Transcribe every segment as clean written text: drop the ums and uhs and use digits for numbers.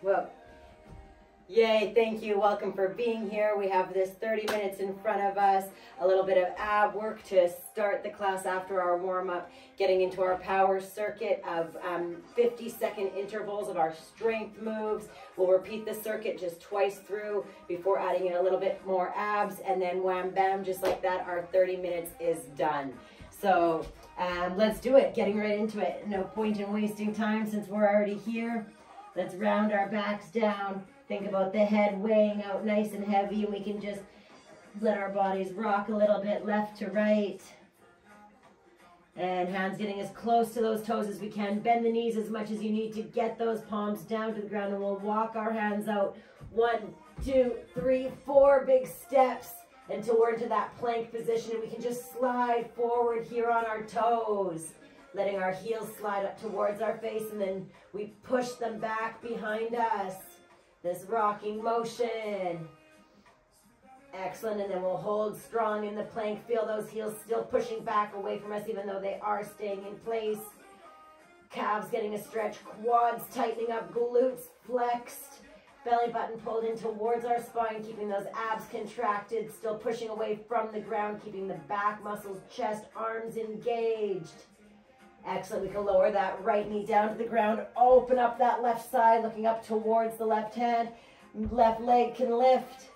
Well, yay, thank you. Welcome for being here. We have this 30 minutes in front of us, a little bit of ab work to start the class after our warm-up, getting into our power circuit of 50-second intervals of our strength moves. We'll repeat the circuit just twice through before adding in a little bit more abs, and then wham bam, just like that, our 30 minutes is done. So let's do it, getting right into it. No point in wasting time since we're already here. Let's round our backs down. Think about the head weighing out nice and heavy, and we can just let our bodies rock a little bit left to right. And hands getting as close to those toes as we can. Bend the knees as much as you need to get those palms down to the ground, and we'll walk our hands out. 1, 2, 3, 4 big steps until we're into that plank position, and we can just slide forward here on our toes, letting our heels slide up towards our face, and then we push them back behind us. This rocking motion. Excellent, and then we'll hold strong in the plank. Feel those heels still pushing back away from us even though they are staying in place. Calves getting a stretch, quads tightening up, glutes flexed, belly button pulled in towards our spine, keeping those abs contracted, still pushing away from the ground, keeping the back muscles, chest, arms engaged. Excellent. We can lower that right knee down to the ground. Open up that left side, looking up towards the left hand. Left leg can lift.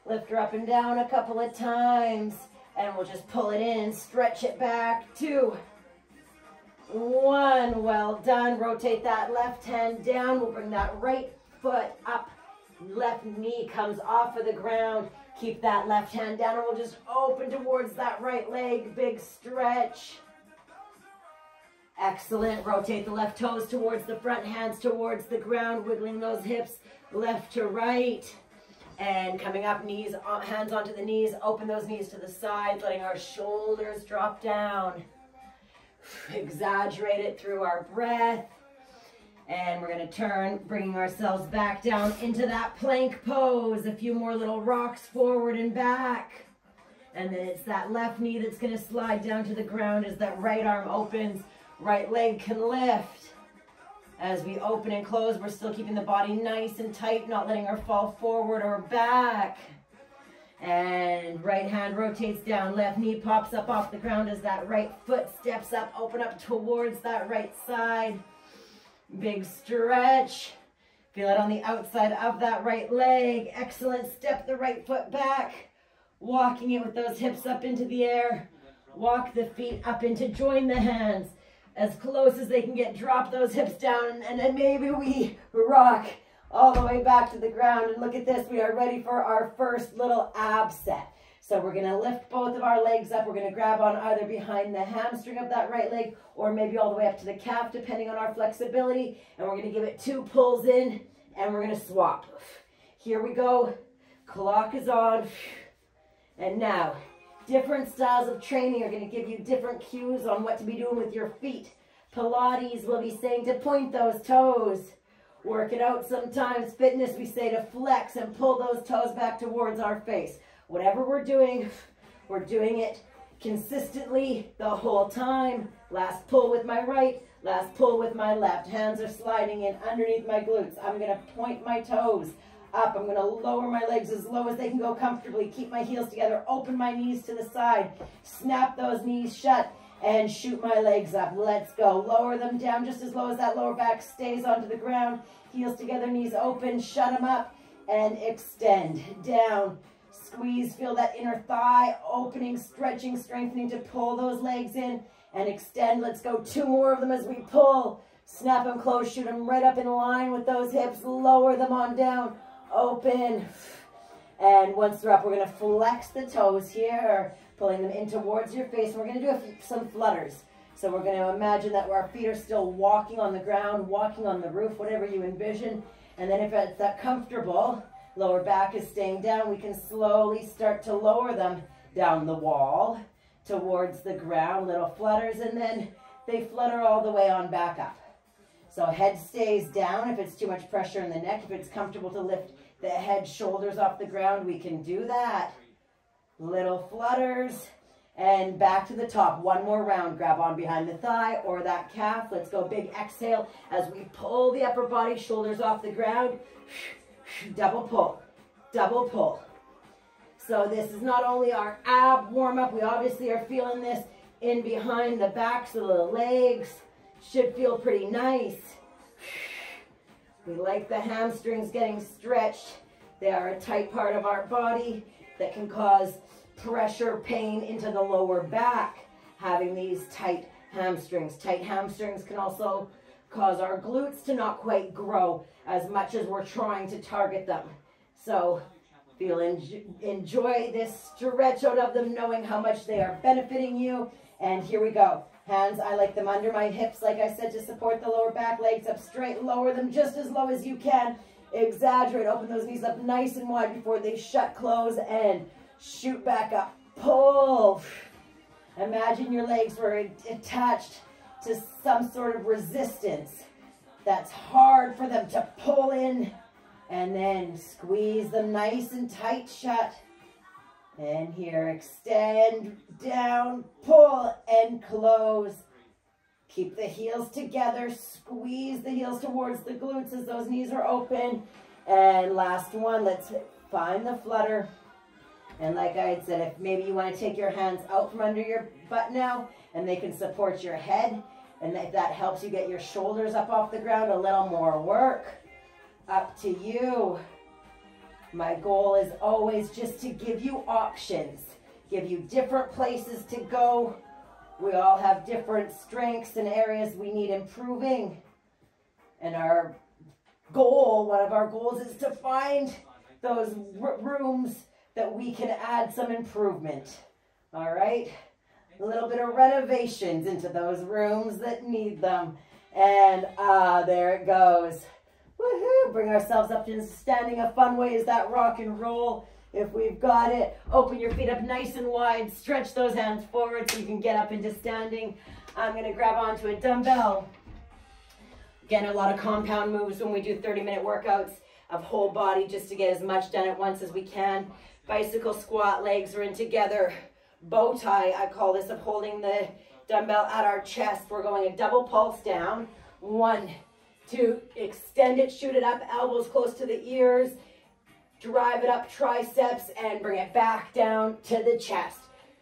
Lift her up and down a couple of times. And we'll just pull it in and stretch it back. 2, 1. Well done. Rotate that left hand down. We'll bring that right foot up. Left knee comes off of the ground. Keep that left hand down, and we'll just open towards that right leg. Big stretch. Excellent. Rotate the left toes towards the front, hands towards the ground, wiggling those hips left to right. And coming up, knees, hands onto the knees, open those knees to the sides, letting our shoulders drop down. Exaggerate it through our breath. And we're going to turn, bringing ourselves back down into that plank pose. A few more little rocks forward and back. And then it's that left knee that's going to slide down to the ground as that right arm opens. Right leg can lift. As we open and close, we're still keeping the body nice and tight, not letting her fall forward or back. And right hand rotates down, left knee pops up off the ground as that right foot steps up, open up towards that right side. Big stretch. Feel it on the outside of that right leg. Excellent. Step the right foot back, walking it with those hips up into the air. Walk the feet up into, join the hands as close as they can get. Drop those hips down, and then maybe we rock all the way back to the ground. And look at this, we are ready for our first little ab set. So we're going to lift both of our legs up. We're going to grab on either behind the hamstring of that right leg, or maybe all the way up to the calf, depending on our flexibility. And we're going to give it 2 pulls in, and we're going to swap. Here we go. Clock is on. And now, different styles of training are going to give you different cues on what to be doing with your feet. Pilates will be saying to point those toes. Work it out sometimes. Fitness, we say to flex and pull those toes back towards our face. Whatever we're doing it consistently the whole time. Last pull with my right, last pull with my left. Hands are sliding in underneath my glutes. I'm going to point my toes up. I'm going to lower my legs as low as they can go comfortably. Keep my heels together. Open my knees to the side. Snap those knees shut and shoot my legs up. Let's go. Lower them down just as low as that lower back stays onto the ground. Heels together, knees open. Shut them up and extend. Down. Squeeze. Feel that inner thigh opening, stretching, strengthening to pull those legs in and extend. Let's go. 2 more of them as we pull. Snap them close. Shoot them right up in line with those hips. Lower them on down. Open. And once they're up, we're going to flex the toes here, pulling them in towards your face. We're going to do some flutters. So we're going to imagine that our feet are still walking on the ground, walking on the roof, whatever you envision. And then if it's that comfortable, lower back is staying down, we can slowly start to lower them down the wall towards the ground, little flutters, and then they flutter all the way on back up. So head stays down if it's too much pressure in the neck. If it's comfortable to lift the head, shoulders off the ground, we can do that. Little flutters. and back to the top. One more round. Grab on behind the thigh or that calf. Let's go. Big exhale as we pull the upper body, shoulders off the ground. Double pull, double pull. So this is not only our ab warm-up, we obviously are feeling this in behind the backs of the legs. Should feel pretty nice. We like the hamstrings getting stretched. They are a tight part of our body that can cause pressure, pain into the lower back, having these tight hamstrings. Tight hamstrings can also cause our glutes to not quite grow as much as we're trying to target them. So enjoy this stretch out of them, knowing how much they are benefiting you. And here we go. Hands, I like them under my hips, like I said, to support the lower back. Legs up straight. Lower them just as low as you can. Exaggerate. Open those knees up nice and wide before they shut, close, and shoot back up. Pull. Imagine your legs were attached to some sort of resistance. That's hard for them to pull in. And then squeeze them nice and tight shut. And here, extend, down, pull, and close. Keep the heels together. Squeeze the heels towards the glutes as those knees are open. And last one, let's find the flutter. And like I had said, if maybe you want to take your hands out from under your butt now, and they can support your head, and if that helps you get your shoulders up off the ground, a little more work. Up to you. My goal is always just to give you options, give you different places to go. We all have different strengths and areas we need improving. And our goal, one of our goals, is to find those rooms that we can add some improvement. All right? A little bit of renovations into those rooms that need them. And there it goes. Woohoo! Bring ourselves up to standing. A fun way is that rock and roll. If we've got it, open your feet up nice and wide. Stretch those hands forward so you can get up into standing. I'm going to grab onto a dumbbell. Again, a lot of compound moves when we do 30-minute workouts of whole body just to get as much done at once as we can. Bicycle squat, legs are in together. Bow tie, I call this, of holding the dumbbell at our chest. We're going a double pulse down. 1, 2, extend it, shoot it up, elbows close to the ears, drive it up, triceps, and bring it back down to the chest.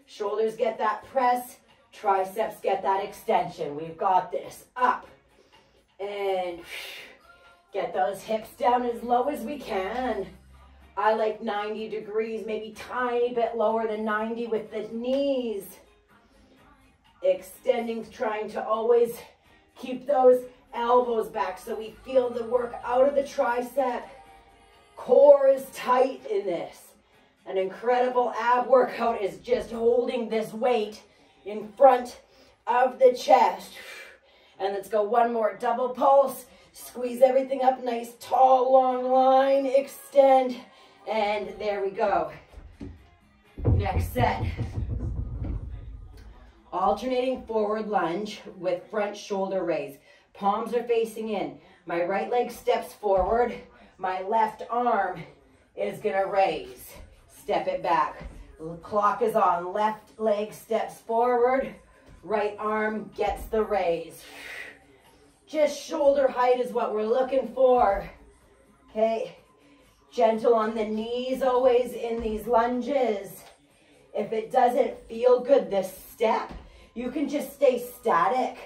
Shoulders get that press, triceps get that extension. We've got this. Up, and get those hips down as low as we can. I like 90 degrees, maybe tiny bit lower than 90 with the knees. Extending, trying to always keep those elbows back so we feel the work out of the tricep. Core is tight in this. An incredible ab workout is just holding this weight in front of the chest. And let's go one more double pulse. Squeeze everything up, nice tall long line, extend, and there we go. Next set. Alternating forward lunge with front shoulder raise. Palms are facing in. My right leg steps forward. My left arm is gonna raise. Step it back. The clock is on. Left leg steps forward. Right arm gets the raise. Just shoulder height is what we're looking for. Okay. Gentle on the knees always in these lunges. If it doesn't feel good, this step, you can just stay static.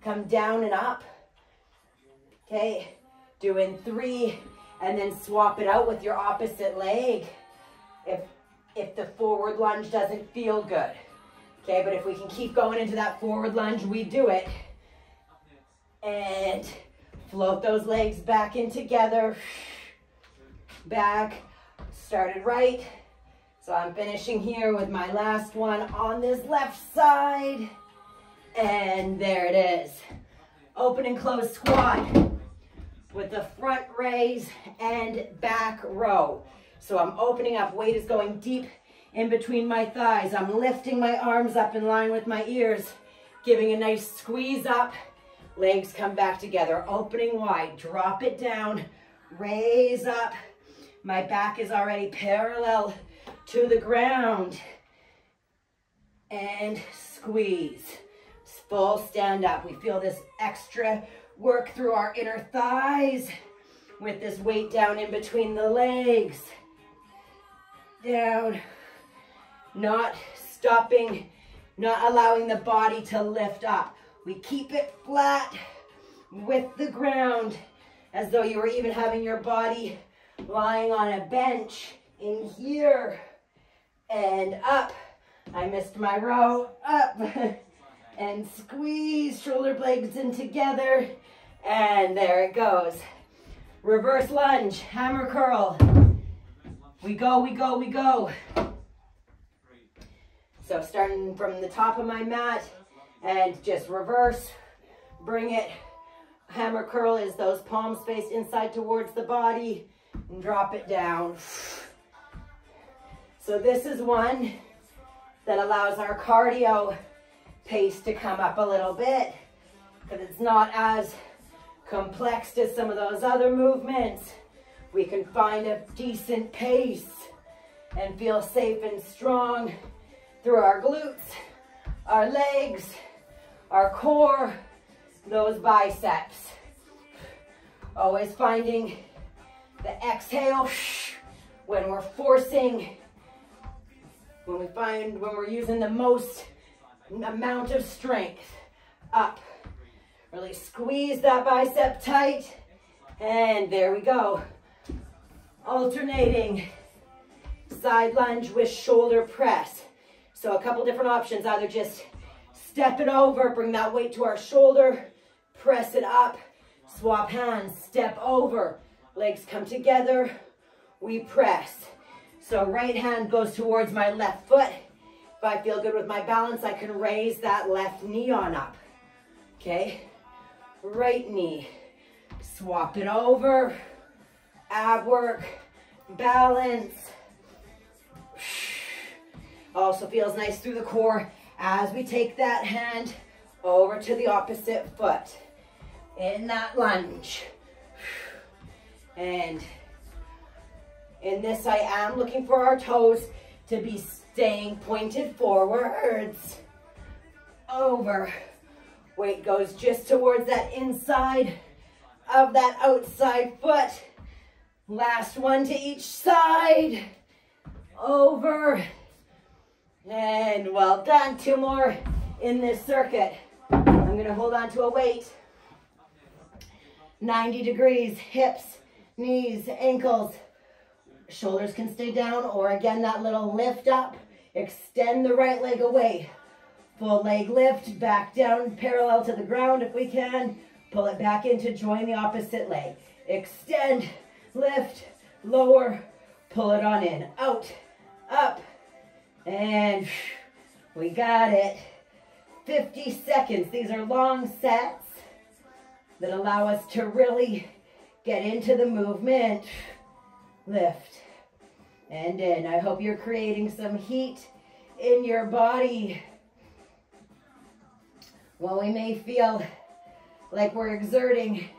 Come down and up. Okay, doing 3 and then swap it out with your opposite leg if the forward lunge doesn't feel good. Okay, but if we can keep going into that forward lunge, we do it. And float those legs back in together. Back, started right. So I'm finishing here with my last one on this left side. And there it is. Open and close squat with the front raise and back row. So I'm opening up, weight is going deep in between my thighs. I'm lifting my arms up in line with my ears, giving a nice squeeze up. Legs come back together, opening wide, drop it down, raise up. My back is already parallel to the ground. and squeeze. Full stand up. We feel this extra work through our inner thighs with this weight down in between the legs. Down. Not stopping, not allowing the body to lift up. We keep it flat with the ground as though you were even having your body lying on a bench in here. And up. I missed my row. Up. And squeeze, shoulder blades in together. And there it goes. Reverse lunge, hammer curl. We go, we go, we go. So starting from the top of my mat and just reverse, bring it. Hammer curl is those palms faced inside towards the body and drop it down. So this is one that allows our cardio pace to come up a little bit because it's not as complex as some of those other movements. We can find a decent pace and feel safe and strong through our glutes, our legs, our core, those biceps. Always finding the exhale when we're forcing, when we're using the most amount of strength. Up. Really squeeze that bicep tight. And there we go. Alternating side lunge with shoulder press. So a couple different options, either just step it over, bring that weight to our shoulder, press it up, swap hands, step over, legs come together, we press. So right hand goes towards my left foot. If I feel good with my balance, I can raise that left knee on up. Okay, right knee, swap it over, ab work, balance. Also feels nice through the core as we take that hand over to the opposite foot in that lunge. And in this, I am looking for our toes to be staying pointed forwards. Over. Weight goes just towards that inside of that outside foot. Last one to each side. Over. And well done. 2 more in this circuit. I'm going to hold on to a weight. 90 degrees. Hips, knees, ankles. Shoulders can stay down, or again, that little lift up. Extend the right leg away. Full leg lift, back down, parallel to the ground if we can. Pull it back in to join the opposite leg. Extend, lift, lower, pull it on in. Out, up, and we got it. 50 seconds. These are long sets that allow us to really get into the movement. Lift and in. I hope you're creating some heat in your body. While we may feel like we're exerting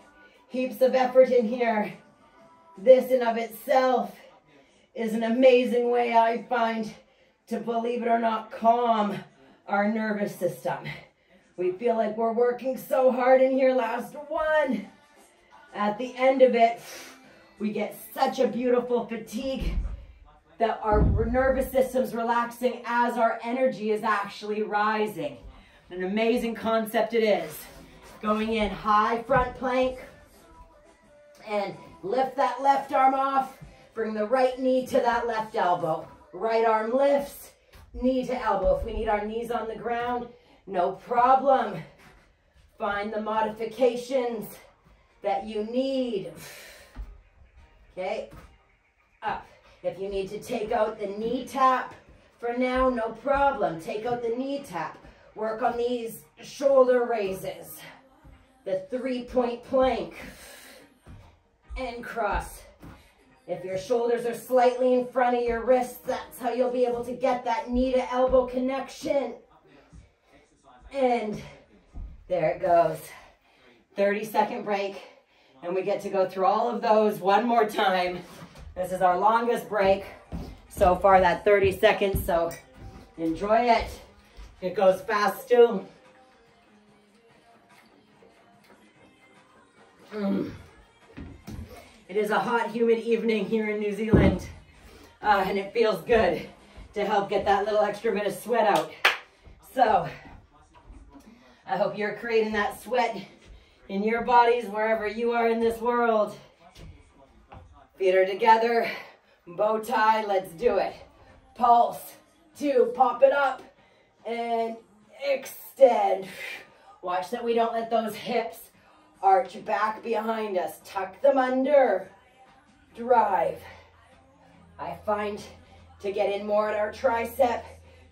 heaps of effort in here, this in of itself is an amazing way, I find, to, believe it or not, calm our nervous system. We feel like we're working so hard in here. Last one. At the end of it, we get such a beautiful fatigue that our nervous system's relaxing as our energy is actually rising. An amazing concept it is. Going in high front plank and lift that left arm off. Bring the right knee to that left elbow. Right arm lifts, knee to elbow. If we need our knees on the ground, no problem. Find the modifications that you need. Okay, up. If you need to take out the knee tap for now, no problem. Take out the knee tap. Work on these shoulder raises. The 3-point plank. And cross. If your shoulders are slightly in front of your wrists, that's how you'll be able to get that knee to elbow connection. And there it goes. 30-second break. And we get to go through all of those one more time. This is our longest break so far, that 30 seconds. So enjoy it. It goes fast too. It is a hot, humid evening here in New Zealand, and it feels good to help get that little extra bit of sweat out. So, I hope you're creating that sweat in your bodies wherever you are in this world. Feet are together, bow tie, let's do it. Pulse, 2, pop it up, and extend. Watch that we don't let those hips arch back behind us. Tuck them under. Drive. I find to get in more at our tricep,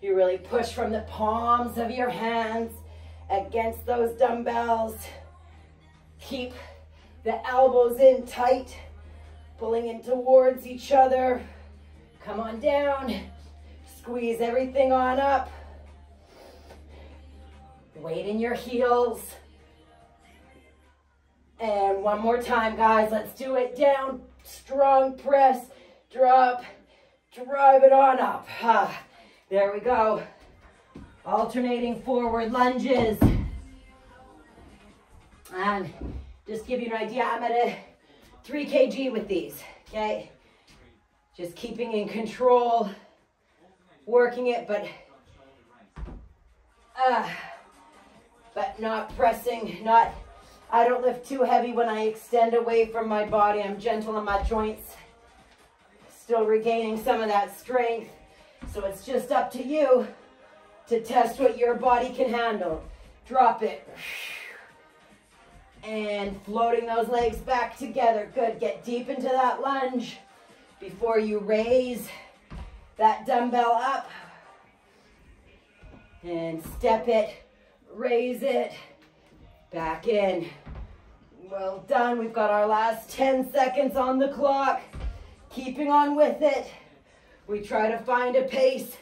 you really push from the palms of your hands against those dumbbells. Keep the elbows in tight, pulling in towards each other. Come on down. Squeeze everything on up. Weight in your heels. And one more time, guys. Let's do it. Down, strong press, drop, drive it on up. There we go. Alternating forward lunges. And just give you an idea, I'm at a 3 kg with these, okay? Just keeping in control, working it, but not pressing, I don't lift too heavy when I extend away from my body. I'm gentle on my joints, still regaining some of that strength. So it's just up to you to test what your body can handle. Drop it. And floating those legs back together. Good. Get deep into that lunge before you raise that dumbbell up. And step it, raise it, back in. Well done. We've got our last 10 seconds on the clock. Keeping on with it. We try to find a pace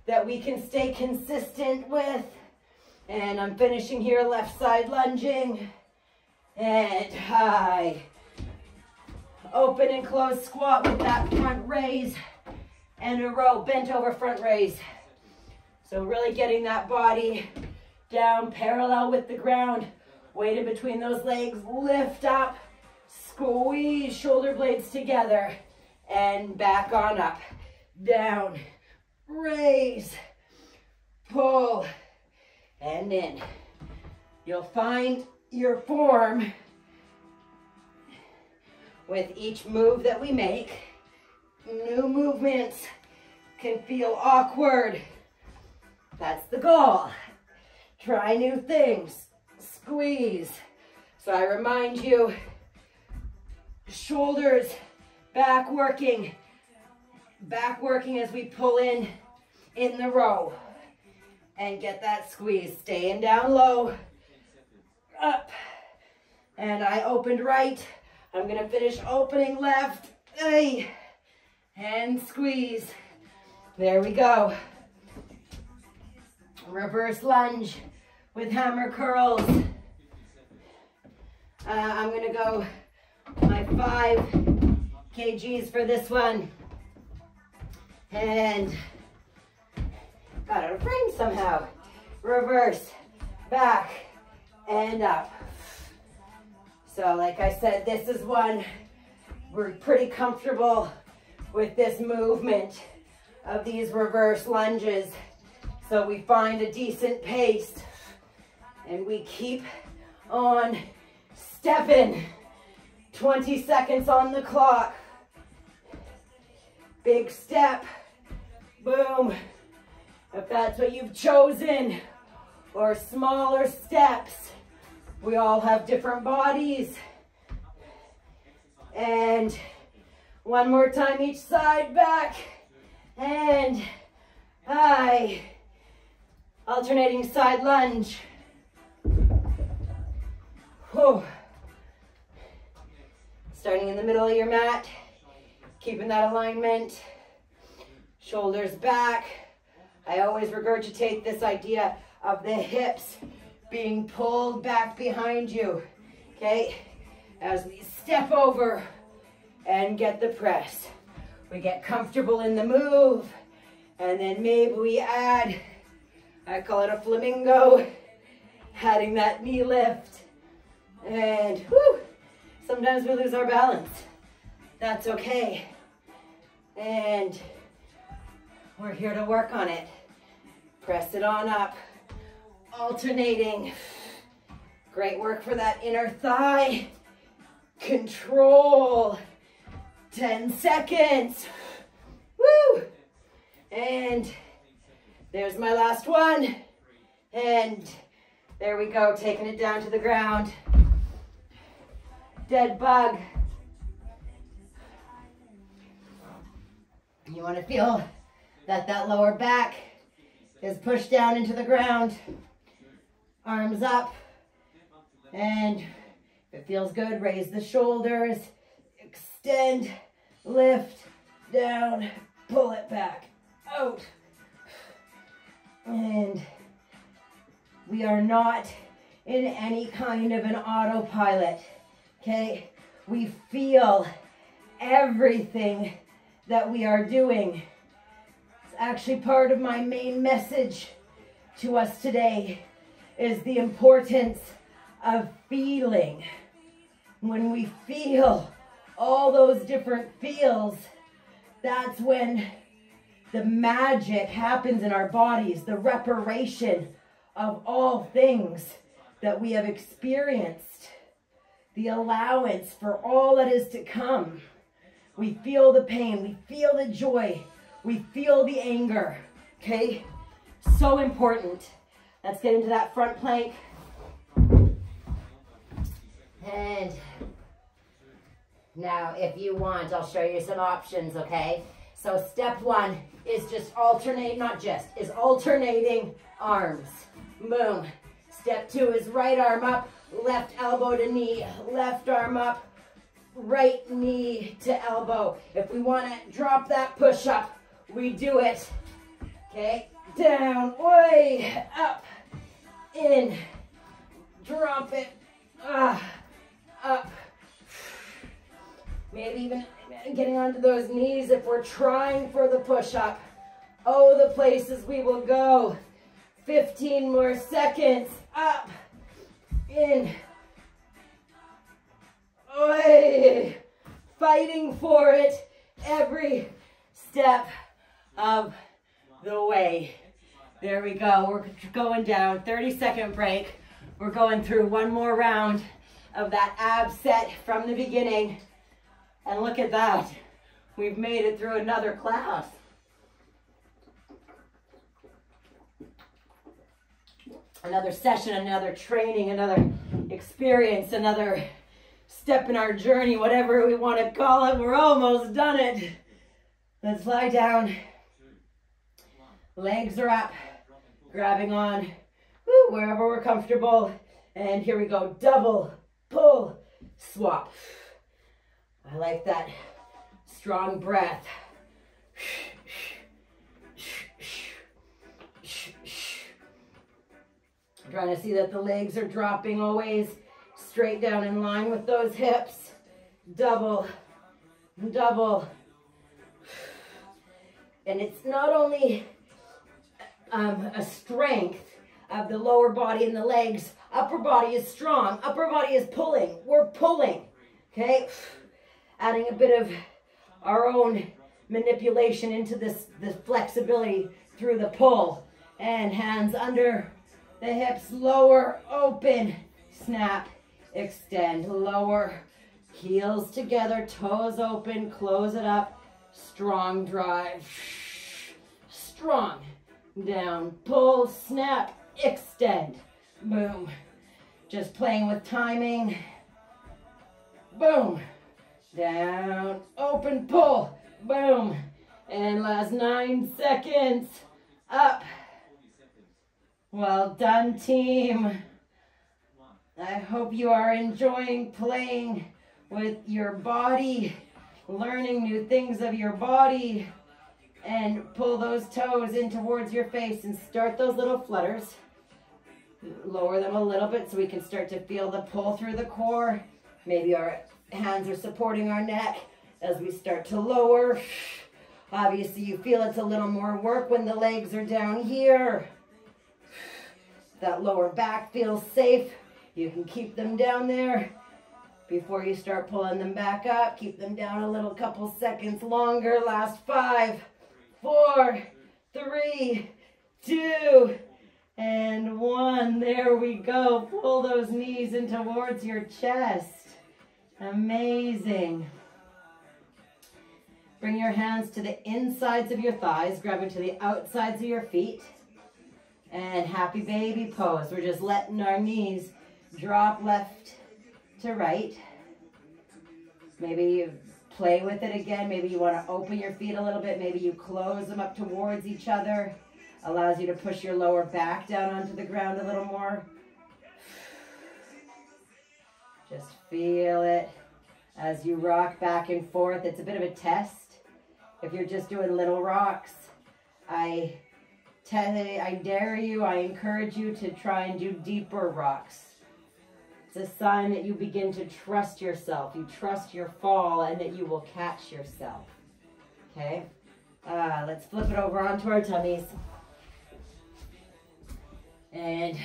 that we can stay consistent with. And I'm finishing here, left side lunging. And high. Open and close squat with that front raise. And a row, bent over front raise. So really getting that body down parallel with the ground. Weight in between those legs, lift up, squeeze shoulder blades together, and back on up. Down, raise, pull, and in. You'll find your form with each move that we make. New movements can feel awkward. That's the goal. Try new things. Squeeze. So I remind you, shoulders back working as we pull in the row and get that squeeze. Staying down low, up, and I opened right. I'm gonna finish opening left, and squeeze. There we go. Reverse lunge with hammer curls. I'm gonna go my 5 kgs for this one. And got out of frame somehow. Reverse, back, and up. So like I said, this is one we're pretty comfortable with this movement of these reverse lunges. So we find a decent pace and we keep on stepping. 20 seconds on the clock. Big step, boom. If that's what you've chosen, or smaller steps. We all have different bodies. And one more time each side, back, and high. Alternating side lunge. Whew. Starting in the middle of your mat, keeping that alignment, shoulders back. I always regurgitate this idea of the hips being pulled back behind you, okay? As we step over and get the press. We get comfortable in the move, and then maybe we add I call it a flamingo, adding that knee lift. And whew, sometimes we lose our balance. That's okay. And we're here to work on it. Press it on up, alternating. Great work for that inner thigh. Control. 10 seconds. Woo! And there's my last one. And there we go, taking it down to the ground. Dead bug. You want to feel that lower back is pushed down into the ground. Arms up. And if it feels good, raise the shoulders. Extend, lift, down, pull it back, out. And we are not in any kind of an autopilot, okay? We feel everything that we are doing. It's actually part of my main message to us today is the importance of feeling. When we feel all those different feels, that's when the magic happens in our bodies, the reparation of all things that we have experienced, the allowance for all that is to come. We feel the pain, we feel the joy, we feel the anger, okay? So important. Let's get into that front plank. And now if you want, I'll show you some options, okay? So step one is just alternate, is alternating arms. Boom. Step two is right arm up, left elbow to knee, left arm up, right knee to elbow. If we want to drop that push up, we do it. Okay, down, way, up, in, drop it, up. Maybe even getting onto those knees if we're trying for the push-up. Oh, the places we will go. 15 more seconds. Up, in, away. Fighting for it every step of the way. There we go. We're going down. 30-second break. We're going through one more round of that ab set from the beginning. And look at that. We've made it through another class. Another session, another training, another experience, another step in our journey, whatever we want to call it. We're almost done it. Let's lie down. Legs are up, grabbing on wherever we're comfortable. And here we go. Double, pull, swap. I like that strong breath. I'm trying to see that the legs are dropping always straight down in line with those hips. Double, double. And it's not only a strength of the lower body and the legs. Upper body is strong. Upper body is pulling. We're pulling, okay? Adding a bit of our own manipulation into this flexibility through the pull. And hands under the hips, lower, open, snap, extend, lower, heels together, toes open, close it up, strong drive, strong, down, pull, snap, extend, boom. Just playing with timing, boom. Down, open, pull, boom. And last 9 seconds, up. Well done, team. I hope you are enjoying playing with your body, learning new things of your body, and pull those toes in towards your face and start those little flutters. Lower them a little bit so we can start to feel the pull through the core. Maybe our hands are supporting our neck as we start to lower. Obviously, you feel it's a little more work when the legs are down here. that lower back feels safe, you can keep them down there. Before you start pulling them back up, keep them down a little couple seconds longer. Last 5, 4, 3, 2, and 1. There we go. Pull those knees in towards your chest. Amazing. Bring your hands to the insides of your thighs, grabbing to the outsides of your feet. And happy baby pose. We're just letting our knees drop left to right. Maybe you play with it again. Maybe you want to open your feet a little bit. Maybe you close them up towards each other. Allows you to push your lower back down onto the ground a little more. Just feel it as you rock back and forth. It's a bit of a test. If you're just doing little rocks, I dare you, I encourage you to try and do deeper rocks. It's a sign that you begin to trust yourself. You trust your fall and that you will catch yourself. Okay? Let's flip it over onto our tummies. And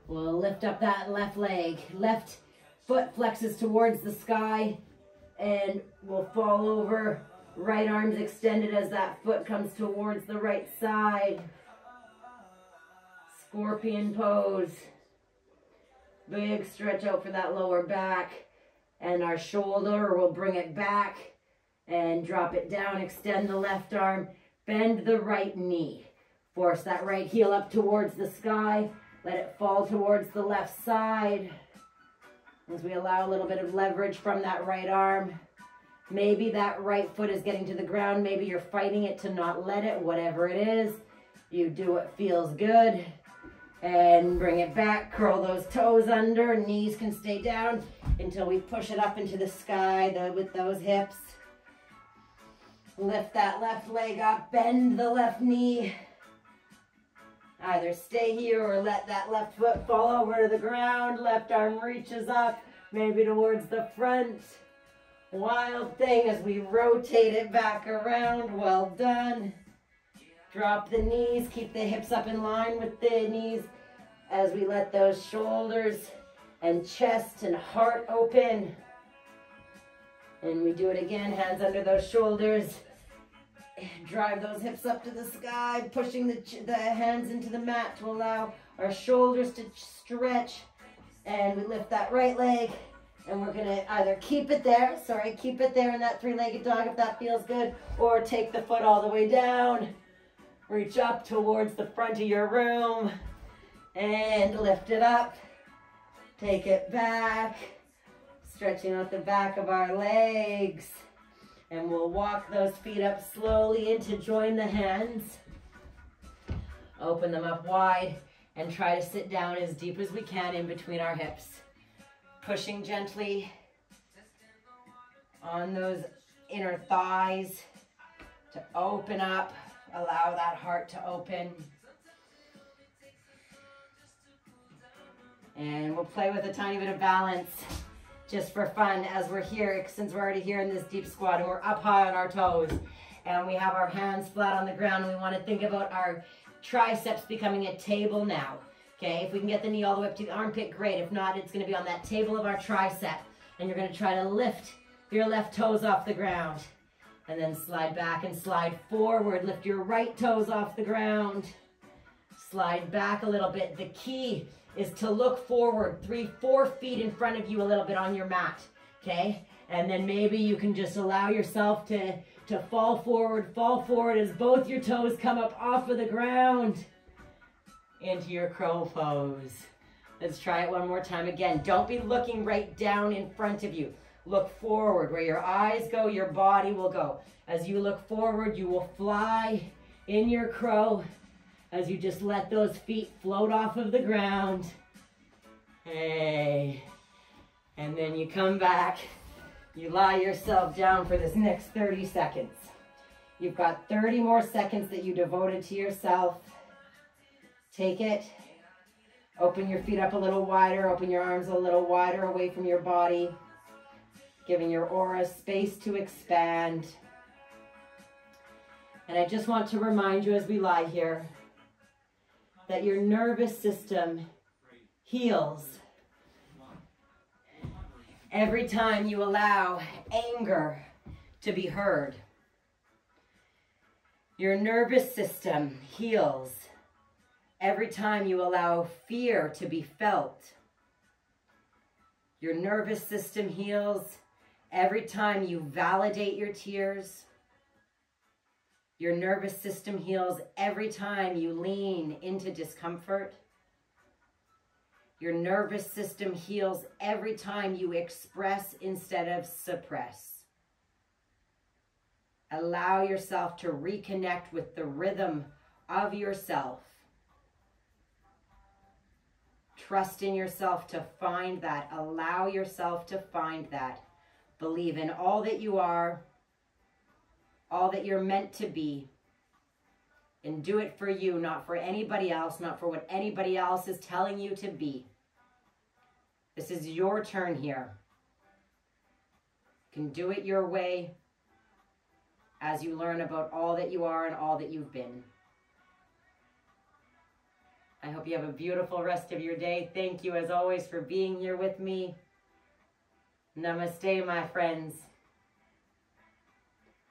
we'll lift up that left leg. Left foot flexes towards the sky and we'll fall over. Right arm's extended as that foot comes towards the right side. Scorpion pose. Big stretch out for that lower back. And our shoulder, we'll bring it back and drop it down. Extend the left arm. Bend the right knee. Force that right heel up towards the sky. Let it fall towards the left side. As we allow a little bit of leverage from that right arm. Maybe that right foot is getting to the ground. Maybe you're fighting it to not let it. Whatever it is, you do what feels good. And bring it back. Curl those toes under. Knees can stay down until we push it up into the sky with those hips. Lift that left leg up. Bend the left knee. Either stay here or let that left foot fall over to the ground. Left arm reaches up, maybe towards the front. Wild thing as we rotate it back around. Well done. Drop the knees. Keep the hips up in line with the knees as we let those shoulders and chest and heart open. And we do it again. Hands under those shoulders. Drive those hips up to the sky, pushing the hands into the mat to allow our shoulders to stretch. And we lift that right leg, and we're going to either keep it there in that three-legged dog if that feels good, or take the foot all the way down. Reach up towards the front of your room, and lift it up. Take it back, stretching out the back of our legs. And we'll walk those feet up slowly in to join the hands. Open them up wide and try to sit down as deep as we can in between our hips. Pushing gently on those inner thighs to open up. Allow that heart to open. And we'll play with a tiny bit of balance. Just for fun as we're here, since we're already here in this deep squat and we're up high on our toes and we have our hands flat on the ground, and we want to think about our triceps becoming a table now. Okay, if we can get the knee all the way up to the armpit, great. If not, it's going to be on that table of our tricep, and you're going to try to lift your left toes off the ground and then slide back and slide forward. Lift your right toes off the ground. Slide back a little bit. The key is to look forward 3-4 feet in front of you a little bit on your mat, okay? And then maybe you can just allow yourself to fall forward as both your toes come up off of the ground into your crow pose. Let's try it one more time again. Don't be looking right down in front of you. Look forward. Where your eyes go, your body will go. As you look forward, you will fly in your crow as you just let those feet float off of the ground. Hey. And then you come back. You lie yourself down for this next 30 seconds. You've got 30 more seconds that you devoted to yourself. Take it. Open your feet up a little wider. Open your arms a little wider away from your body. Giving your aura space to expand. And I just want to remind you as we lie here, that your nervous system heals every time you allow anger to be heard. Your nervous system heals every time you allow fear to be felt. Your nervous system heals every time you validate your tears. Your nervous system heals every time you lean into discomfort. Your nervous system heals every time you express instead of suppress. Allow yourself to reconnect with the rhythm of yourself. Trust in yourself to find that. Allow yourself to find that. Believe in all that you are, all that you're meant to be, and do it for you, not for anybody else, not for what anybody else is telling you to be. This is your turn here. You can do it your way as you learn about all that you are and all that you've been. I hope you have a beautiful rest of your day. Thank you as always for being here with me. Namaste, my friends.